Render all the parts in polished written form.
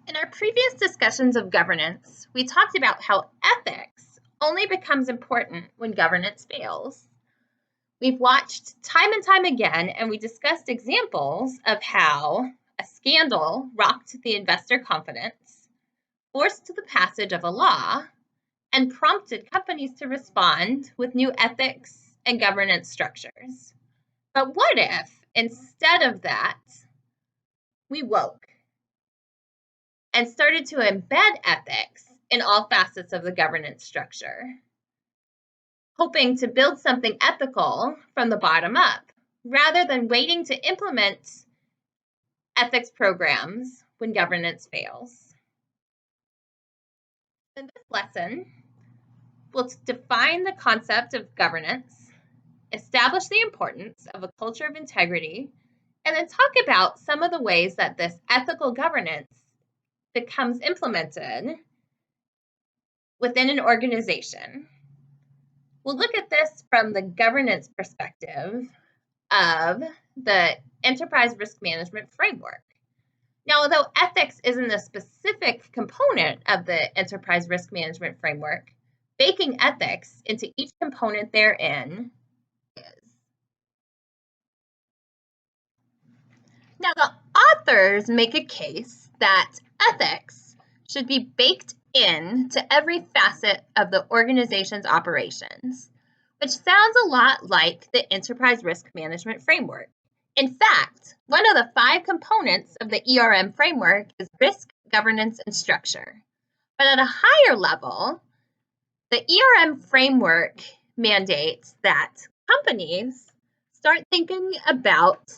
In our previous discussions of governance, we talked about how ethics only becomes important when governance fails. We've watched time and time again, and we discussed examples of how a scandal rocked the investor confidence, forced the passage of a law, and prompted companies to respond with new ethics and governance structures. But what if, instead of that, we woke and started to embed ethics in all facets of the governance structure, hoping to build something ethical from the bottom up, rather than waiting to implement ethics programs when governance fails. In this lesson, we'll define the concept of governance, establish the importance of a culture of integrity, and then talk about some of the ways that this ethical governance becomes implemented within an organization. We'll look at this from the governance perspective of the enterprise risk management framework. Now, although ethics isn't a specific component of the enterprise risk management framework, baking ethics into each component therein is. Now, the authors make a case that ethics should be baked into every facet of the organization's operations, which sounds a lot like the enterprise risk management framework. In fact, one of the 5 components of the ERM framework is risk, governance, and structure. But at a higher level, the ERM framework mandates that companies start thinking about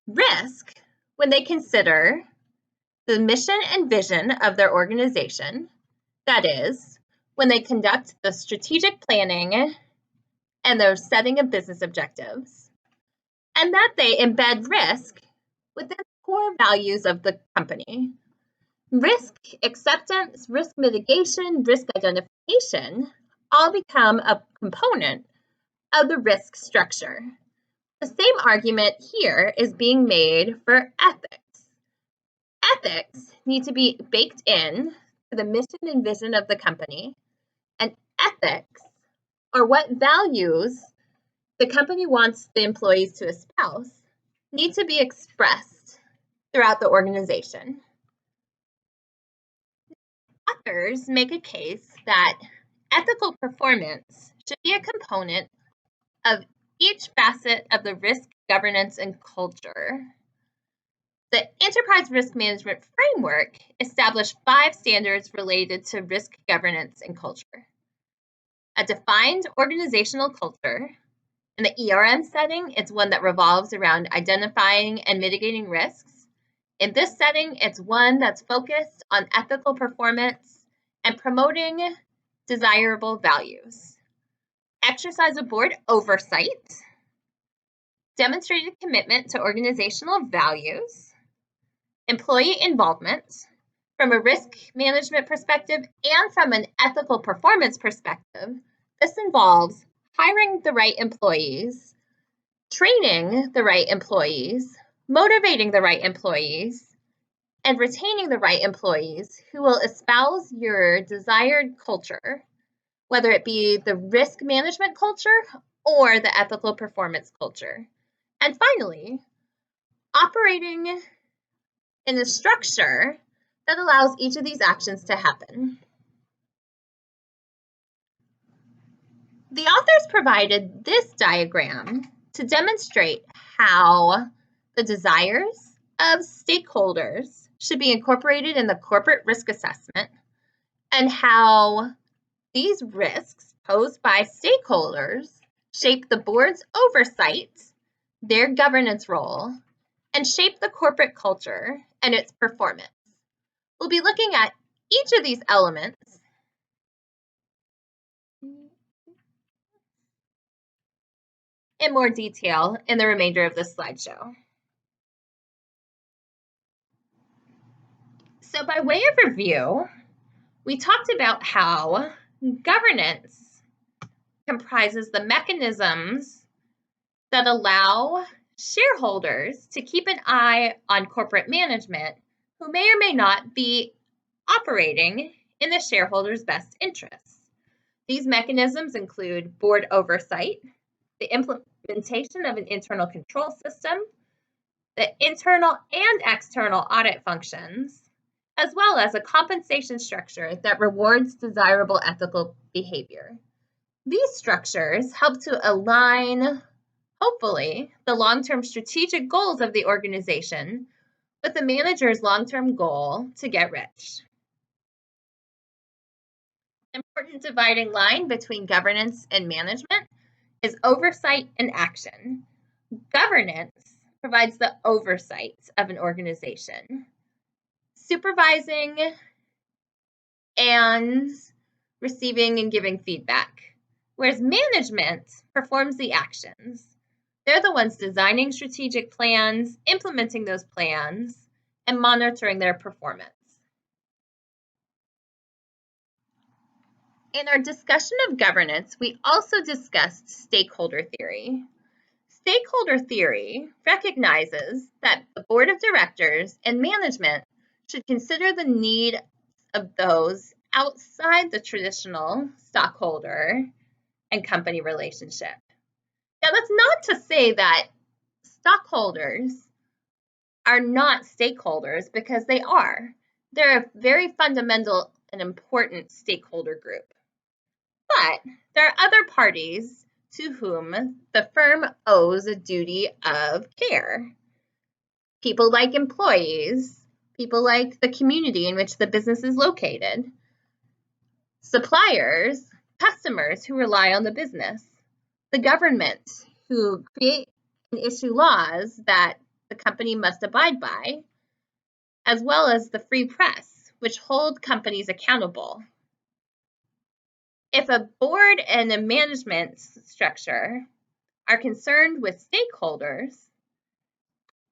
risk when they consider the mission and vision of their organization. That is, when they conduct the strategic planning and their setting of business objectives, and that they embed risk within the core values of the company. Risk acceptance, risk mitigation, risk identification all become a component of the risk structure. The same argument here is being made for ethics. Ethics need to be baked in to the mission and vision of the company, and ethics, or what values the company wants the employees to espouse, need to be expressed throughout the organization. Authors make a case that ethical performance should be a component of each facet of the risk, governance, and culture. The Enterprise Risk Management Framework established 5 standards related to risk, governance, and culture. A defined organizational culture. In the ERM setting, it's one that revolves around identifying and mitigating risks. In this setting, it's one that's focused on ethical performance and promoting desirable values. Exercise of board oversight. Demonstrated commitment to organizational values. Employee involvement from a risk management perspective and from an ethical performance perspective. This involves hiring the right employees, training the right employees, motivating the right employees, and retaining the right employees who will espouse your desired culture, whether it be the risk management culture or the ethical performance culture. And finally, operating in a structure that allows each of these actions to happen. The authors provided this diagram to demonstrate how the desires of stakeholders should be incorporated in the corporate risk assessment and how these risks posed by stakeholders shape the board's oversight, their governance role, and shape the corporate culture and its performance. We'll be looking at each of these elements in more detail in the remainder of this slideshow. So by way of review, we talked about how governance comprises the mechanisms that allow shareholders to keep an eye on corporate management who may or may not be operating in the shareholders' best interests. These mechanisms include board oversight, the implementation of an internal control system, the internal and external audit functions, as well as a compensation structure that rewards desirable ethical behavior. These structures help to align, hopefully, the long-term strategic goals of the organization with the manager's long-term goal to get rich. An important dividing line between governance and management is oversight and action. Governance provides the oversight of an organization, supervising and receiving and giving feedback, whereas management performs the actions. They're the ones designing strategic plans, implementing those plans, and monitoring their performance. In our discussion of governance, we also discussed stakeholder theory. Stakeholder theory recognizes that the board of directors and management should consider the need of those outside the traditional stockholder and company relationship. Now, that's not to say that stockholders are not stakeholders, because they are. They're a very fundamental and important stakeholder group. But there are other parties to whom the firm owes a duty of care. People like employees, people like the community in which the business is located, suppliers, customers who rely on the business, the government who create and issue laws that the company must abide by, as well as the free press, which hold companies accountable. If a board and a management structure are concerned with stakeholders,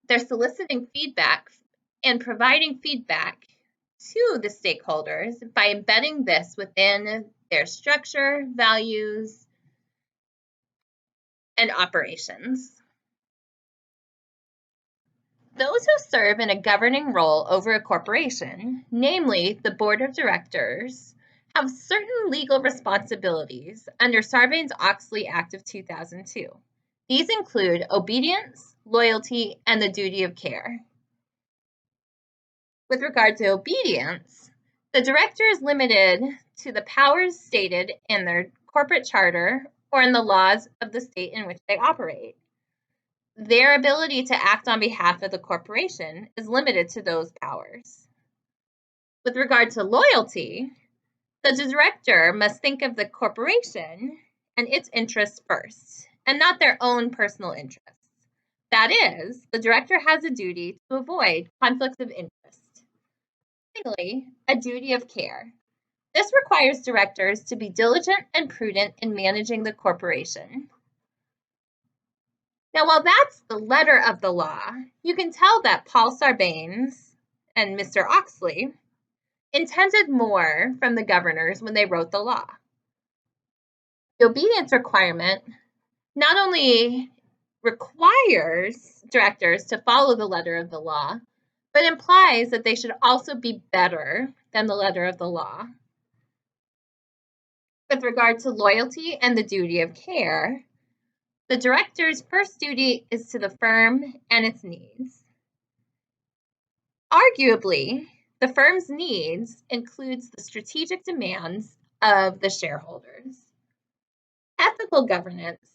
they're soliciting feedback and providing feedback to the stakeholders by embedding this within their structure, values, and operations. Those who serve in a governing role over a corporation, namely the board of directors, have certain legal responsibilities under Sarbanes-Oxley Act of 2002. These include obedience, loyalty, and the duty of care. With regard to obedience, the director is limited to the powers stated in their corporate charter or in the laws of the state in which they operate. Their ability to act on behalf of the corporation is limited to those powers. With regard to loyalty, the director must think of the corporation and its interests first, and not their own personal interests. That is, the director has a duty to avoid conflicts of interest. Finally, a duty of care. This requires directors to be diligent and prudent in managing the corporation. Now, while that's the letter of the law, you can tell that Paul Sarbanes and Mr. Oxley intended more from the governors when they wrote the law. The obedience requirement not only requires directors to follow the letter of the law, but implies that they should also be better than the letter of the law. With regard to loyalty and the duty of care, the director's first duty is to the firm and its needs. Arguably, the firm's needs includes the strategic demands of the shareholders. Ethical governance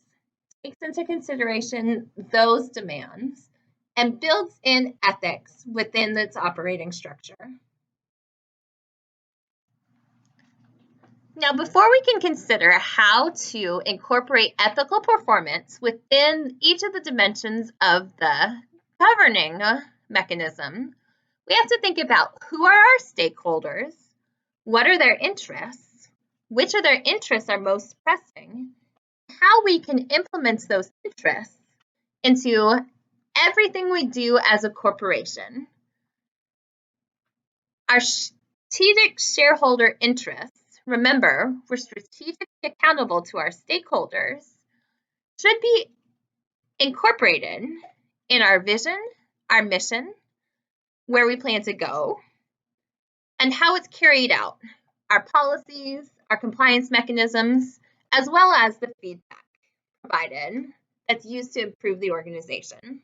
takes into consideration those demands and builds in ethics within its operating structure. Now, before we can consider how to incorporate ethical performance within each of the dimensions of the governing mechanism, we have to think about who are our stakeholders, what are their interests, which of their interests are most pressing, how we can implement those interests into everything we do as a corporation. Our strategic shareholder interests, remember, we're strategically accountable to our stakeholders, should be incorporated in our vision, our mission, where we plan to go, and how it's carried out, our policies, our compliance mechanisms, as well as the feedback provided that's used to improve the organization.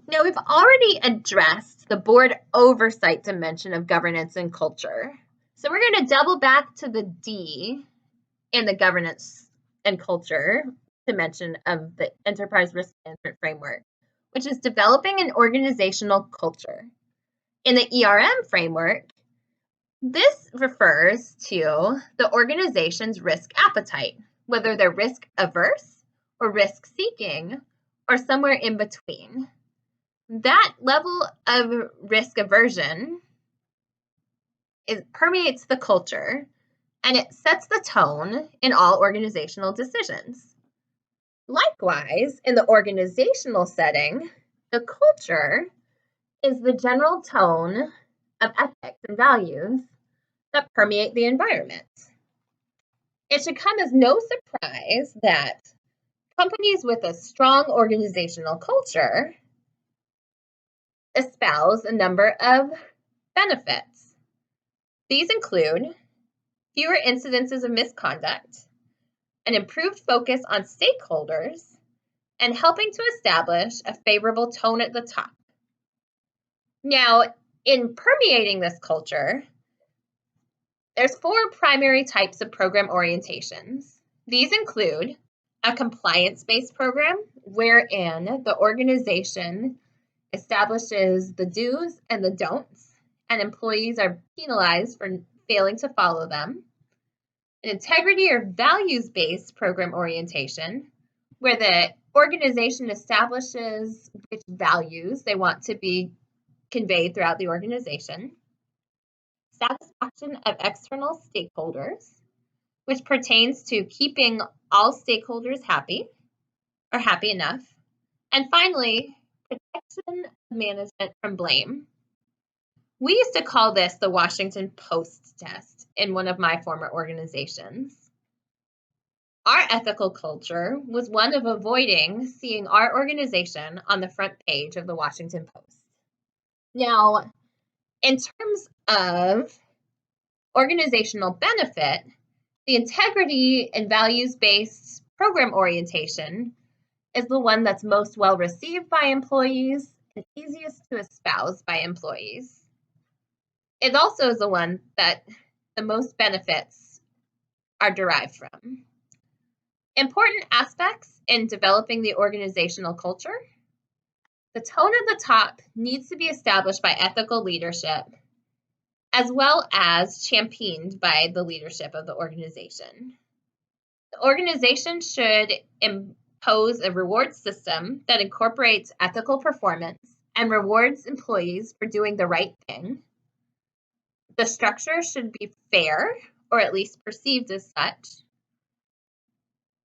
Now, we've already addressed the board oversight dimension of governance and culture. So we're going to double back to the D in the governance and culture dimension of the enterprise risk management framework, which is developing an organizational culture. In the ERM framework, this refers to the organization's risk appetite, whether they're risk averse or risk seeking or somewhere in between. That level of risk aversion permeates the culture, and it sets the tone in all organizational decisions. Likewise, in the organizational setting, the culture is the general tone of ethics and values that permeate the environment. It should come as no surprise that companies with a strong organizational culture espouse a number of benefits. These include fewer incidences of misconduct, an improved focus on stakeholders, and helping to establish a favorable tone at the top. Now, in permeating this culture, there's 4 primary types of program orientations. These include a compliance-based program, wherein the organization establishes the do's and the don'ts, and employees are penalized for failing to follow them. An integrity or values-based program orientation, where the organization establishes which values they want to be conveyed throughout the organization. Satisfaction of external stakeholders, which pertains to keeping all stakeholders happy or happy enough. And finally, protection of management from blame. We used to call this the Washington Post test in one of my former organizations. Our ethical culture was one of avoiding seeing our organization on the front page of the Washington Post. Now, in terms of organizational benefit, the integrity and values-based program orientation is the one that's most well received by employees and easiest to espouse by employees. It also is the one that the most benefits are derived from. Important aspects in developing the organizational culture. The tone at the top needs to be established by ethical leadership, as well as championed by the leadership of the organization. The organization should impose a reward system that incorporates ethical performance and rewards employees for doing the right thing. The structure should be fair, or at least perceived as such.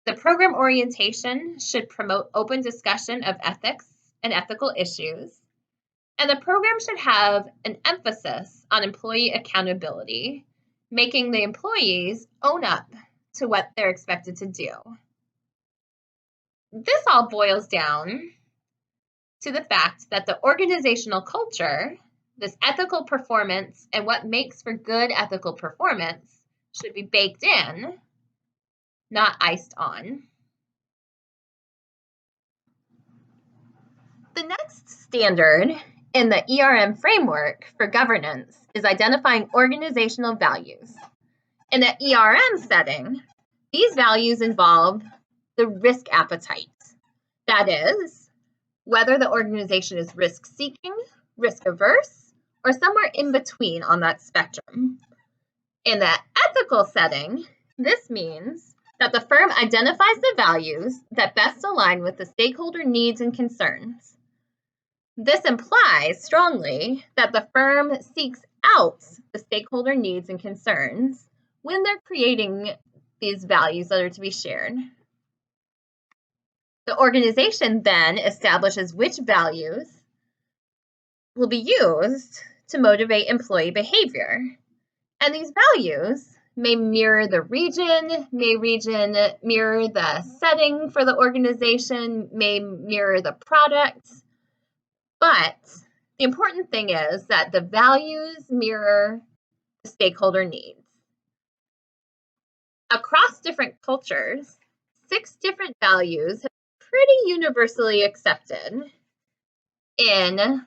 The program orientation should promote open discussion of ethics and ethical issues. And the program should have an emphasis on employee accountability, making the employees own up to what they're expected to do. This all boils down to the fact that the organizational culture, this ethical performance, and what makes for good ethical performance should be baked in, not iced on. The next standard in the ERM framework for governance is identifying organizational values. In the ERM setting, these values involve the risk appetite. That is, whether the organization is risk-seeking, risk-averse, or somewhere in between on that spectrum. In the ethical setting, this means that the firm identifies the values that best align with the stakeholder needs and concerns. This implies strongly that the firm seeks out the stakeholder needs and concerns when they're creating these values that are to be shared. The organization then establishes which values will be used to motivate employee behavior. And these values may mirror the region, may mirror the setting for the organization, may mirror the product. But the important thing is that the values mirror the stakeholder needs. Across different cultures, 6 different values have been pretty universally accepted in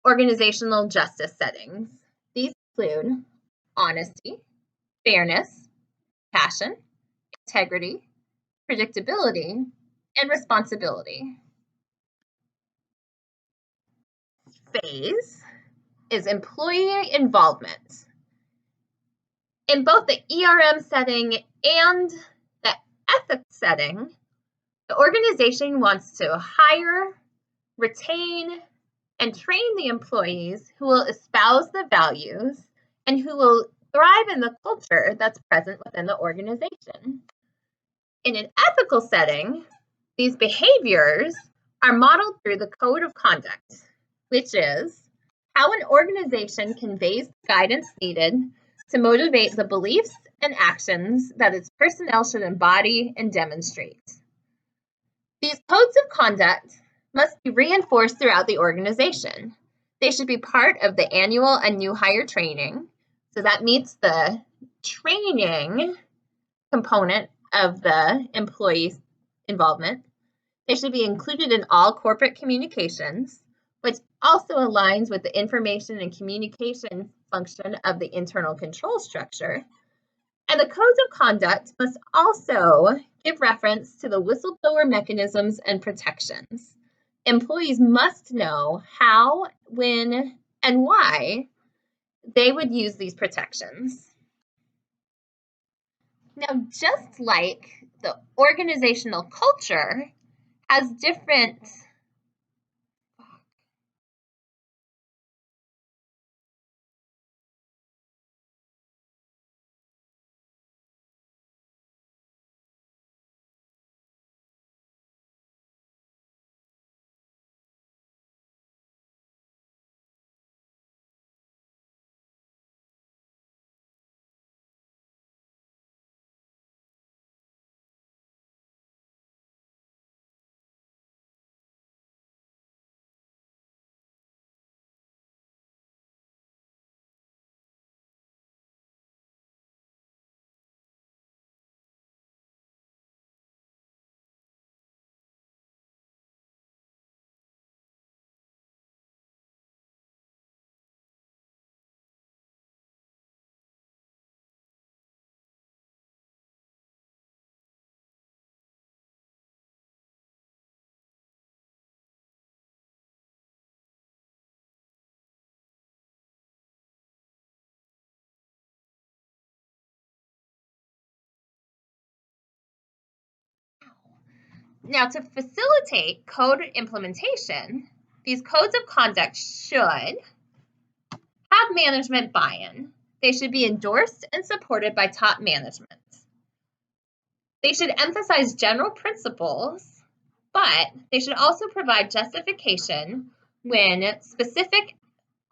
organizational justice settings. These include honesty, fairness, passion, integrity, predictability, and responsibility. Phase is employee involvement. In both the ERM setting and the ethics setting, the organization wants to hire, retain, and train the employees who will espouse the values and who will thrive in the culture that's present within the organization. In an ethical setting, these behaviors are modeled through the code of conduct, which is how an organization conveys the guidance needed to motivate the beliefs and actions that its personnel should embody and demonstrate. These codes of conduct must be reinforced throughout the organization. They should be part of the annual and new hire training, so that meets the training component of the employee involvement. They should be included in all corporate communications, which also aligns with the information and communication function of the internal control structure. And the codes of conduct must also give reference to the whistleblower mechanisms and protections. Employees must know how, when, and why they would use these protections. Now, just like the organizational culture has different Now, to facilitate code implementation, these codes of conduct should have management buy-in. They should be endorsed and supported by top management. They should emphasize general principles, but they should also provide justification when specific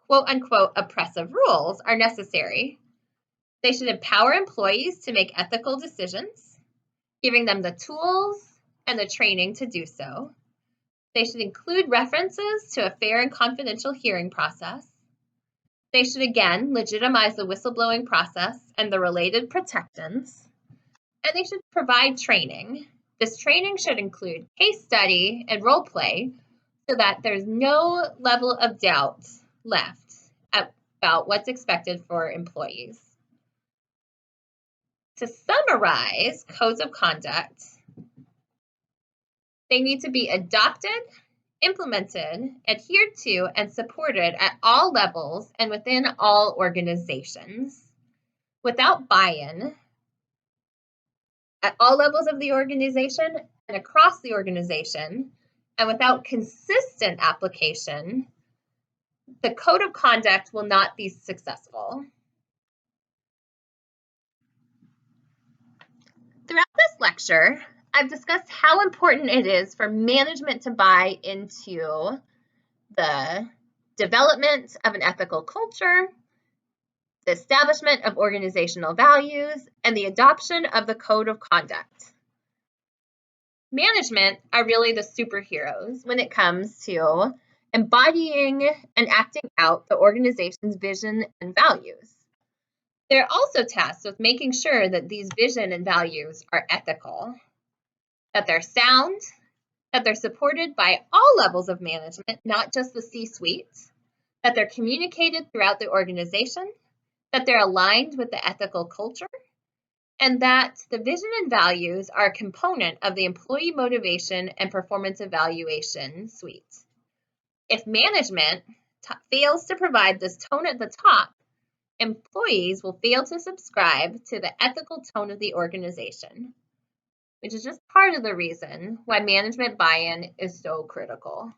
quote-unquote oppressive rules are necessary. They should empower employees to make ethical decisions, giving them the tools and the training to do so. They should include references to a fair and confidential hearing process. They should again legitimize the whistleblowing process and the related protections. And they should provide training. This training should include case study and role play so that there's no level of doubt left about what's expected for employees. To summarize codes of conduct, they need to be adopted, implemented, adhered to, and supported at all levels and within all organizations. Without buy-in at all levels of the organization and across the organization, and without consistent application, the code of conduct will not be successful. Throughout this lecture, I've discussed how important it is for management to buy into the development of an ethical culture, the establishment of organizational values, and the adoption of the code of conduct. Management are really the superheroes when it comes to embodying and acting out the organization's vision and values. They're also tasked with making sure that these vision and values are ethical, that they're sound, that they're supported by all levels of management, not just the C-suite, that they're communicated throughout the organization, that they're aligned with the ethical culture, and that the vision and values are a component of the employee motivation and performance evaluation suite. If management fails to provide this tone at the top, employees will fail to subscribe to the ethical tone of the organization, which is just part of the reason why management buy-in is so critical.